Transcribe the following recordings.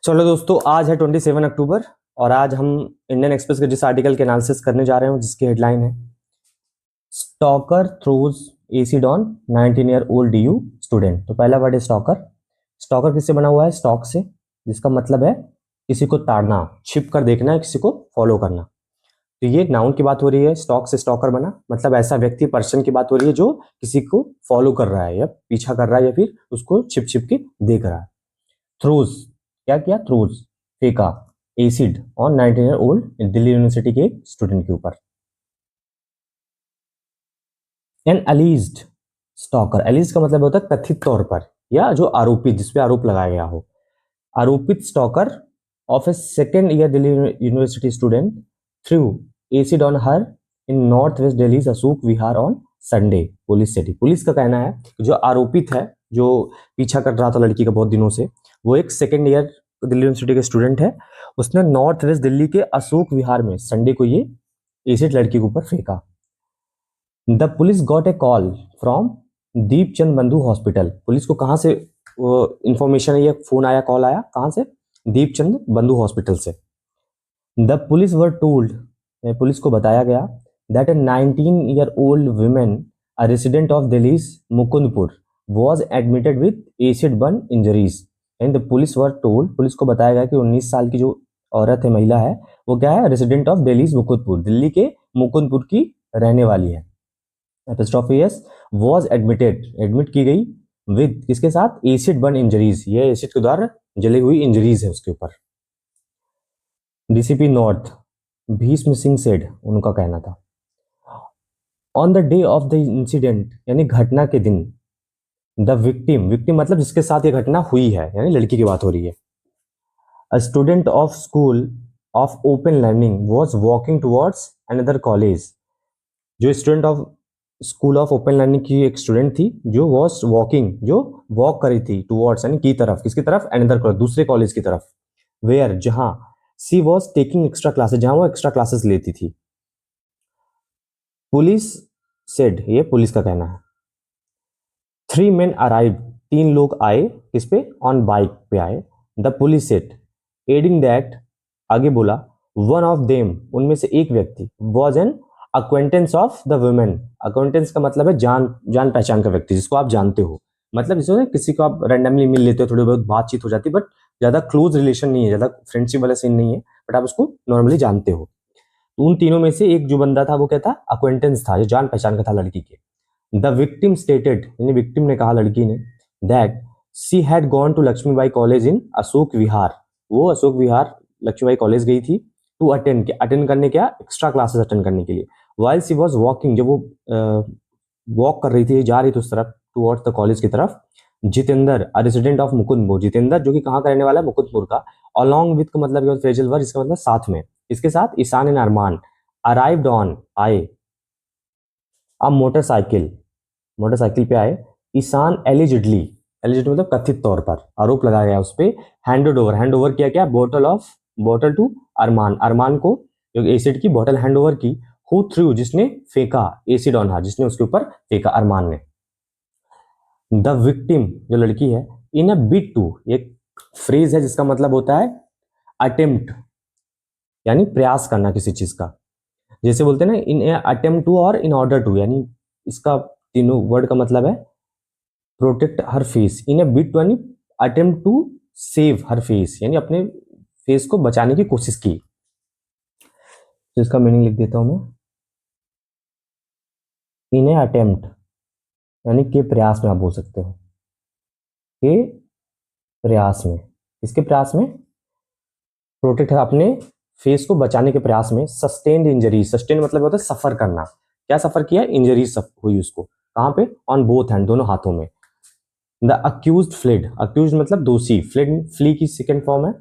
चलो दोस्तों, आज है 27 अक्टूबर और आज हम इंडियन एक्सप्रेस के जिस आर्टिकल के एनालिसिस करने जा रहे हैं जिसकी हेडलाइन है stalker throws acid on 19 year old DU student. तो पहला वर्ड है स्टॉकर। स्टॉकर किससे बना हुआ है? स्टॉक से, जिसका मतलब है किसी को ताड़ना, छिप कर देखना है, किसी को फॉलो करना। तो ये नाउन की बात हो रही है, स्टॉक से स्टॉकर बना, मतलब ऐसा व्यक्ति, पर्सन की बात हो रही है जो किसी को फॉलो कर रहा है या पीछा कर रहा है या फिर उसको छिप छिप के देख रहा है। थ्रोज, क्या किया? थ्रोज, फेंका acid on 19 year old Delhi university के एक स्टूडेंट के ऊपर। एन अलीज्ड स्टॉकर, अलीज का मतलब होता है कथित तौर पर या जो आरोपित, जिसपे आरोप लगाया गया हो। आरोपित stalker of A second year Delhi university student through acid on her in north west Delhi Ashok Vihar on Sunday, police city. Police का कहना है कि जो आरोपित है, जो पीछा कर रहा था लड़की का बहुत दिनों से, वो एक सेकेंड ईयर दिल्ली यूनिवर्सिटी के स्टूडेंट है। उसने नॉर्थ वेस्ट दिल्ली के अशोक विहार में संडे को ये एसिड लड़की के ऊपर फेंका। The police got a call from Deepchand बंधु हॉस्पिटल। पुलिस को कहां से इंफॉर्मेशन, ये फोन आया, कॉल आया, कहां से? दीपचंद बंधु हॉस्पिटल से। The police were told, police को बताया गया, that A 19 year old women a resident of Delhi Mukundpur was admitted with acid burn injuries and the police were told, police को बताया गया कि 19 साल की जो औरत है, महिला है, वो क्या है? रेसिडेंट ऑफ दिल्ली मुकुंदपुर, दिल्ली के मुकुंदपुर की रहने वाली है। एपिस्ट्रोफियस was admitted, एडमिट की गई विद किसके साथ? एसिड बर्न इंजरीज, ये एसिड के द्वारा जली हुई इंजरीज है उसके ऊपर। DCP north Bhishma Singh said, उनका कहना था, on the day of the incident, यानी घटना के दिन, द विक्टिम, विक्टिम मतलब जिसके साथ ये घटना हुई है, यानी लड़की की बात हो रही है, a student of school of open learning was walking towards another college. जो student of school of open learning की एक स्टूडेंट थी जो वॉज वॉकिंग, जो वॉक करी थी, टुवर्ड्स यानी की तरफ, किसकी तरफ? अनदर कॉलेज, दूसरे कॉलेज की तरफ। वेयर, जहां, सी वॉज टेकिंग एक्स्ट्रा क्लासेस, जहां वो एक्स्ट्रा क्लासेस लेती थी। पुलिस सेड, ये पुलिस का कहना है, 3 men arrived, 3 लोग आए, किस पे? ऑन बाइक पे आए। The police set adding that, आगे बोला, वन ऑफ देम, उनमें से एक व्यक्ति, was an acquaintance of the women. Acquaintance का मतलब है जान जान पहचान का व्यक्ति, जिसको आप जानते हो, मतलब जिसमें किसी को आप रैंडमली मिल लेते हो, थोड़ी बहुत बातचीत हो जाती है, बट ज्यादा क्लोज रिलेशन नहीं है, ज्यादा फ्रेंडशिप वाला सीन नहीं है, बट आप उसको नॉर्मली जानते हो। तो उन तीनों में से एक जो बंदा था वो क्या था? अक्वेंटेंस था, जो जान पहचान का था लड़की के। द विक्टिम स्टेटेड, यानी विक्टिम ने कहा, लड़की ने, that she had gone to Laxmibai college in Ashok Vihar, वो अशोक विहार लक्ष्मीबाई कॉलेज गई थी, टू अटेंड करने, क्या? एक्स्ट्रा क्लासेस अटेंड करने के लिए। वाइल सी वॉज वॉकिंग, जब वो वॉक कर रही थी, जा रही थी उस तरफ, टूवर्ड्स द कॉलेज की तरफ, जितेंद्र, रेसिडेंट ऑफ मुकुंदपुर, जितेंद्र जो कि कहाँ का रहने वाला है? मुकुंदपुर का। अलॉन्ग विद का मतलब फ्रेजल वर्ब, इसका मतलब साथ में, इसके साथ Ishan and Arman, arrived on, आए, अब मोटरसाइकिल, मोटरसाइकिल पे आए, ईशान एलिजिडली, एलिजिड मतलब कथित तौर पर, आरोप लगाया गया उस पर, हैंड ओवर किया, क्या? बोतल टू अरमान, अरमान को जो एसिड की बोतल हैंड ओवर की। हु थ्रू, जिसने फेंका एसिड ऑन हर, जिसने उसके ऊपर फेंका, अरमान ने। द विक्टिम, जो लड़की है, इन अ बिट टू, एक फ्रेज है जिसका मतलब होता है अटेम्प्ट, यानी प्रयास करना किसी चीज का, जैसे बोलते हैं ना, इन अटेम्प्ट टू और इन ऑर्डर टू, यानी इसका तीनों वर्ड का मतलब है protect her face, in a bid to, यानी attempt to save her face, यानी अपने फेस को बचाने की कोशिश की। तो इसका मीनिंग लिख देता हूं मैं, इन ए अटेम्प्ट यानी के प्रयास में, आप बोल सकते हो के प्रयास में, किसके प्रयास में? प्रोटेक्ट, अपने फेस को बचाने के प्रयास में। सस्टेन्ड इंजरी, सस्टेन मतलब होता है सफर करना, क्या सफर किया? इंजरी हुई उसको, कहां पे? ऑन बोथ हैंड, दोनों हाथों में। द अक्यूज्ड फ्लेड, अक्यूज मतलब दोषी, फ्लेड फ्ली की सेकेंड फॉर्म है,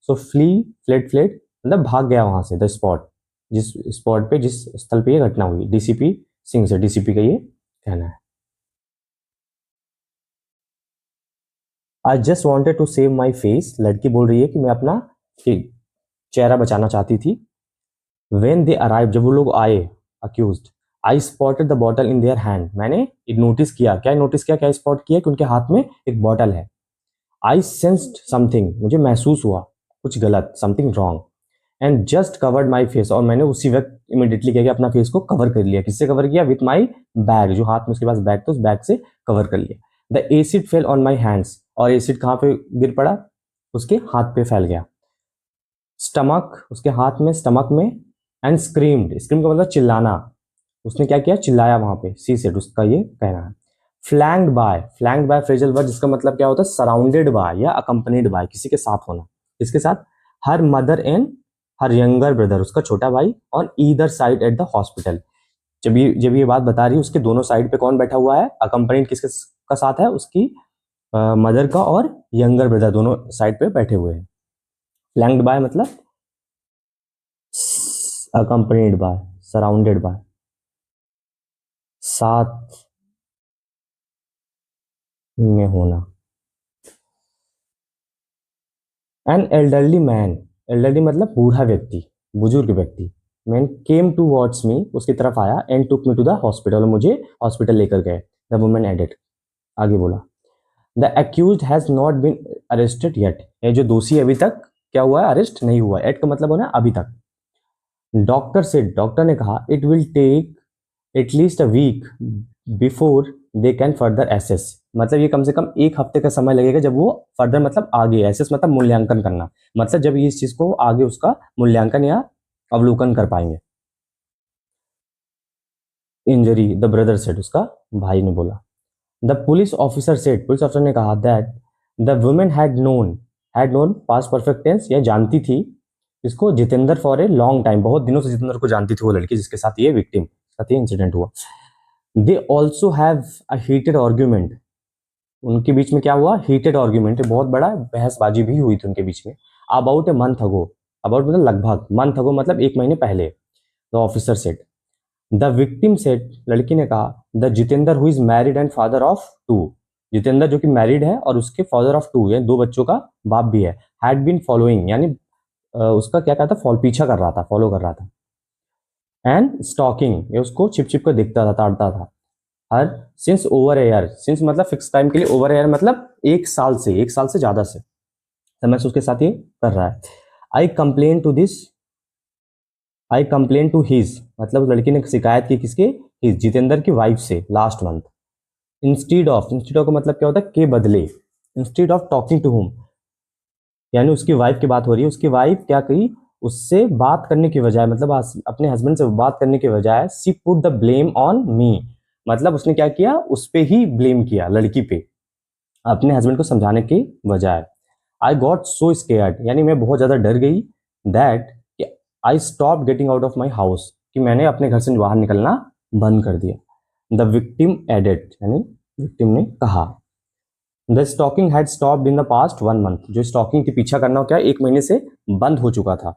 सो फ्लेड मतलब भाग गया वहां से, द स्पॉट, जिस स्पॉट पे, जिस स्थल पे ये घटना हुई। डीसीपी सिंह से, डीसीपी का ये कहना है। I just wanted to save my face, लड़की बोल रही है कि मैं अपना चेहरा बचाना चाहती थी। वेन दे अराइव, जब वो लोग आए, accused, I spotted the bottle in their hand, मैंने नोटिस किया, क्या स्पॉट किया? कि उनके हाथ में एक बॉटल है। आई सेंस्ड समथिंग, मुझे महसूस हुआ, कुछ गलत, something wrong, and just covered my face, और मैंने उसी वक्त इमीडिएटली क्या किया, अपना फेस को कवर कर लिया। किससे कवर किया? विथ माई बैग, जो हाथ में उसके पास बैग था उस बैग से कवर कर लिया। The acid fell on my hands, और एसिड कहाँ पे गिर पड़ा? उसके हाथ पे फैल गया। स्टमक, उसके हाथ में, स्टमक में, एंड स्क्रीम्ड, स्क्रीम का मतलब चिल्लाना, उसने क्या किया? चिल्लाया वहां पे। सी सेड, उसका ये कहना है। फ्लैंक्ड बाय फ्रेजल वर्ड, जिसका मतलब क्या होता है? सराउंडेड बाय या अकम्पनीड बाय, किसी के साथ होना। इसके साथ her mother and her younger brother, उसका छोटा भाई, on either side at the hospital. जब ये बात बता रही है, उसके दोनों साइड पे कौन बैठा हुआ है? अकम्पनीड किसके का साथ है? उसकी मदर का और यंगर ब्रदर दोनों साइड पे बैठे हुए हैं। फ्लैंक्ड बाय मतलब अकम्पनीड बाय, सराउंडेड बाय, साथ में होना। एन एल्डरली मैन, एल्डरली मतलब बूढ़ा व्यक्ति, बुजुर्ग व्यक्ति। Man came towards me, उसकी तरफ आया, and took me to the hospital, मुझे हॉस्पिटल लेकर गए। द वुमन एडेड, आगे बोला, the accused has not been arrested yet, ये जो दोषी अभी तक क्या हुआ है? अरेस्ट नहीं हुआ। एट का मतलब होना अभी तक। डॉक्टर सेड, डॉक्टर ने कहा, it will take at least a week before they can further assess, मतलब ये कम से कम एक हफ्ते का समय लगेगा जब वो फर्दर मतलब आगे, एसेस मतलब मूल्यांकन करना, मतलब जब ये इस चीज को आगे उसका मूल्यांकन या अवलोकन कर पाएंगे। इंजरी, द ब्रदर सेड, उसका भाई ने बोला। The police officer said, police officer ने कहा, that the woman had known past perfect tense, यह जानती थी इसको, Jitendra for a long time, बहुत दिनों से जितेंद्र को जानती थी वो लड़की जिसके साथ ये विक्टिम साथ ये इंसिडेंट हुआ। They also have a heated argument, उनके बीच में क्या हुआ? हीटेड आर्ग्यूमेंट, बहुत बड़ा बहसबाजी भी हुई थी उनके बीच में। About a month ago, about मतलब लगभग, मंथ अगो मतलब एक महीने पहले। The officer said, the victim said, लड़की ने कहा, the Jitendra who is married and father of two, Jitendra जो कि मैरिड है और उसके फादर ऑफ टू, यानी दो बच्चों का बाप भी है, हैड बीन फॉलोइंग, यानी उसका क्या कहता था? पीछा कर रहा था, फॉलो कर रहा था। एंड स्टॉकिंग, ये उसको छिप छिप कर देखता था, ताड़ता था। हर सिंस ओवर एयर, सिंस मतलब फिक्स टाइम के लिए, ओवर एयर मतलब एक साल से ज्यादा से समय से उसके साथ ये कर रहा है। I complain to this, I complain to his, मतलब उस लड़की ने शिकायत की किसके? हिज, जितेंद्र की वाइफ से, लास्ट मंथ। इंस्टीड ऑफ का मतलब क्या होता है? के बदले। Instead of talking to whom, यानी उसकी वाइफ की बात हो रही है, उसकी वाइफ क्या कही? उससे बात करने की बजाय, मतलब अपने हस्बैंड से बात करने की बजाय, she put the blame on me, मतलब उसने क्या किया? उस पे ही ब्लेम किया, लड़की पे, अपने हस्बैंड को समझाने की बजाय। आई गॉट सो स्केयर्ड, यानी मैं बहुत ज्यादा डर गई, that I stop getting out of my house, कि मैंने अपने घर से बाहर निकलना बंद कर दिया। द विक्टिम एडेड, यानी विक्टिम ने कहा, the stalking had stopped in the past 1 month, जो स्टॉकिंग के पीछा करना क्या 1 महीने से बंद हो चुका था।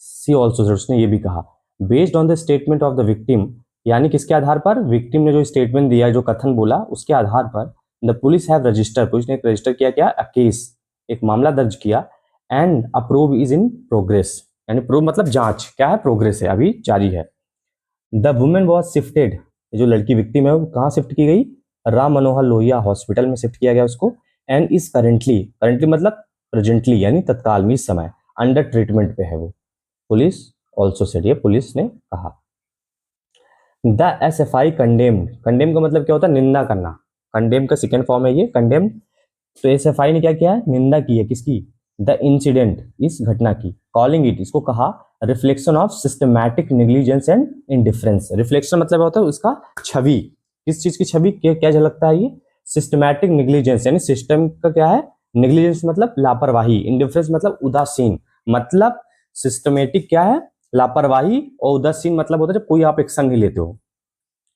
सी ऑल्सो, उसने ये भी कहा, based on the statement of the victim, यानी किसके आधार पर? विक्टिम ने जो स्टेटमेंट दिया, जो कथन बोला, उसके आधार पर the police have register, police ने एक रजिस्टर किया, क्या? अ केस, एक मामला दर्ज किया। And a probe is in progress, यानी प्रोब मतलब जांच, क्या है? प्रोग्रेस है, अभी जारी है। द वुमेन वॉज शिफ्टेड, जो लड़की विक्टिम है वो कहाँ शिफ्ट की गई? राम मनोहर लोहिया हॉस्पिटल में शिफ्ट किया गया उसको। एंड इज करेंटली, करेंटली मतलब प्रेजेंटली, यानी तत्काल में, इस समय अंडर ट्रीटमेंट पे है वो। पुलिस ऑल्सो सेड, ये पुलिस ने कहा। The S F I condemned, condemn का मतलब क्या होता है? निंदा करना, कंडेम का सेकेंड फॉर्म है ये कंडेम। तो एस एफ आई ने क्या किया है? निंदा की है, किसकी? द इंसिडेंट, इस घटना की। कॉलिंग इट, इसको कहा, reflection of systematic negligence and indifference. Reflection मतलब होता है उसका छवि, किस चीज की छवि? क्या झलकता है ये? सिस्टमैटिक नेग्लिजेंस, यानी सिस्टम का क्या है? नेग्लिजेंस मतलब लापरवाही, इनडिफरेंस मतलब उदासीन, मतलब सिस्टमेटिक क्या है? लापरवाही, और उदासीन मतलब होता है जब कोई आप एक्शन नहीं लेते हो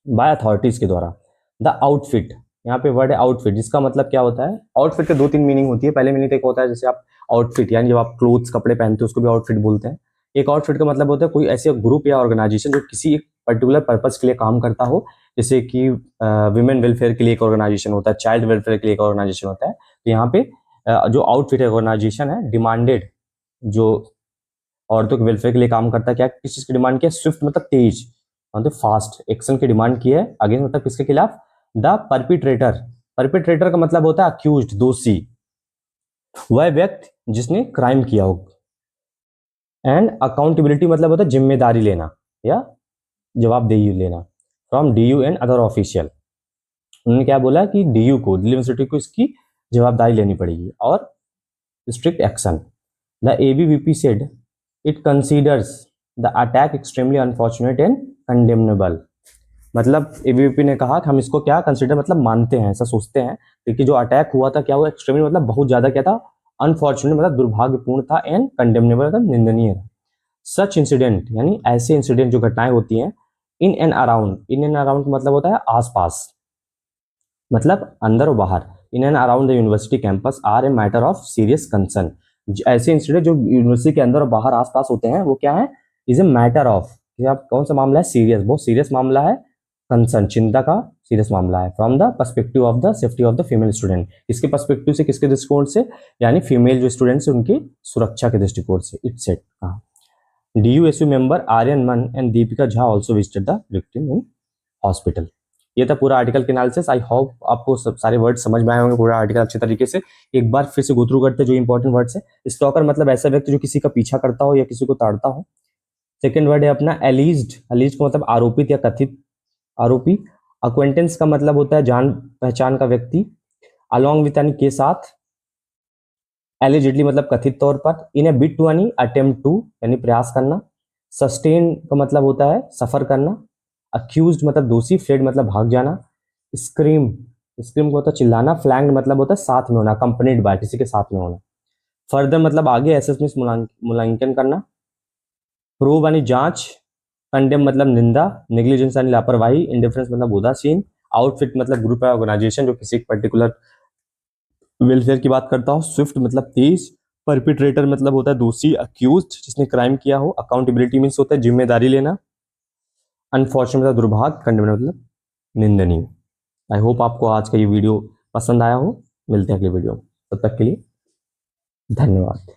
बाय अथॉरिटीज के द्वारा। द आउटफिट, यहाँ पे वर्ड है आउटफिट, जिसका मतलब क्या होता है? आउटफिट के 2-3 मीनिंग होती है। पहले मीनिंग एक होता है जैसे आप आउटफिट, यानी जब आप क्लोथ्स कपड़े पहनते हो उसको भी आउटफिट बोलते हैं। एक आउटफिट का मतलब होता है कोई ऐसे ग्रुप या ऑर्गेनाइजेशन जो किसी एक पर्टिकुलर पर्पज के लिए काम करता हो, जैसे कि विमेन वेलफेयर के लिए एक ऑर्गेनाइजेशन होता है, चाइल्ड वेलफेयर के लिए एक ऑर्गेनाइजेशन होता है। तो यहाँ पे जो आउटफिट ऑर्गेनाइजेशन है, डिमांडेड, जो औरतों के वेलफेयर के लिए काम करता है, क्या किस चीज की डिमांड किया? स्विफ्ट मतलब तेज, मतलब फास्ट एक्शन की डिमांड की है। अगेंस्ट मतलब किसके खिलाफ? द परपिट्रेटर, परपिट्रेटर का मतलब होता है अक्यूज्ड, दोषी, वह व्यक्ति जिसने क्राइम किया हो, एंड अकाउंटेबिलिटी मतलब होता है जिम्मेदारी लेना या जवाबदेही लेना from DU and other official. उन्होंने क्या बोला कि डीयू को, दिल्ली यूनिवर्सिटी को इसकी जवाबदारी लेनी पड़ेगी और strict action. The ABVP said it considers the attack extremely unfortunate and condemnable. मतलब एबीवीपी ने कहा कि हम इसको क्या कंसीडर मतलब मानते हैं, ऐसा सोचते हैं, क्योंकि जो अटैक हुआ था क्या हुआ एक्सट्रीमली मतलब बहुत ज्यादा क्या था, अनफॉर्चुनेट मतलब दुर्भाग्यपूर्ण था, एंड कंडेमनेबल मतलब निंदनीय था। सच इंसिडेंट यानी ऐसे इंसिडेंट जो घटनाएं होती हैं in and around, in and around मतलब होता है आसपास, मतलब अंदर और बाहर, in and around the university campus are a matter of serious concern. ऐसे इंसिडेंट जो यूनिवर्सिटी के अंदर और बाहर आसपास होते हैं वो क्या है, इज ए मैटर ऑफ, आप कौन सा मामला है, सीरियस, बहुत सीरियस मामला है, कंसर्न चिंता का सीरियस मामला है, from the perspective of the safety of the female student. इसके पर्सपेक्टिव से, किसके दृष्टिकोण से, यानी फीमेल जो स्टूडेंट्स है उनकी सुरक्षा के दृष्टिकोण से। इट्स सेट कहा। डीयूएसयू मेंबर आर्यन मन and Deepika Jha also visited the victim in hospital. ये था पूरा आर्टिकल के एनालिसिस। आई होप आपको सब सारे वर्ड समझ में आए होंगे, पूरा आर्टिकल अच्छे तरीके से। एक बार फिर से गो थ्रू करते हैं जो इंपॉर्टेंट वर्ड्स है। स्टॉकर मतलब ऐसा व्यक्ति जो किसी का पीछा करता हो या किसी को ताड़ता हो। सेकंड वर्ड है अपना एलिज्ड, एलिज्ड का मतलब आरोपित या कथित आरोपी। अक्वेंटेंस का मतलब होता है जान पहचान का व्यक्ति। अलॉन्ग विथ यानी के साथ। एलिजिडली मतलब कथित तौर पर। इन ए बिट टू यानी अटेम्प्ट टू यानी प्रयास करना। सस्टेन का मतलब होता है सफर करना। अक्यूज्ड मतलब दोषी। फ्लेड मतलब भाग जाना। स्क्रीम, स्क्रीम को होता है चिल्लाना। फ्लैंक्ड मतलब होता है साथ में होना, अकम्पनीड बाय, किसी के साथ में होना। फर्दर मतलब आगे, एसेसमेंट मूल्यांकन करना। प्रूव यानी जांच। कंडेम मतलब निंदा। नेग्लिजेंस यानी लापरवाही। इंडिफरेंस मतलब उदासीन। आउटफिट मतलब ग्रुप या ऑर्गेनाइजेशन जो किसी पर्टिकुलर वेलफेयर की बात करता हो। स्विफ्ट मतलब तेज। परपिट्रेटर मतलब होता है दोषी, अक्यूज्ड जिसने क्राइम किया हो। अकाउंटेबिलिटी मीन्स होता है जिम्मेदारी लेना। अनफॉर्चुनेट मतलब दुर्भाग्य। कंडेम मतलब निंदनीय। आई होप आपको आज का ये वीडियो पसंद आया हो। मिलते हैं अगले वीडियो में, तब तक के लिए धन्यवाद।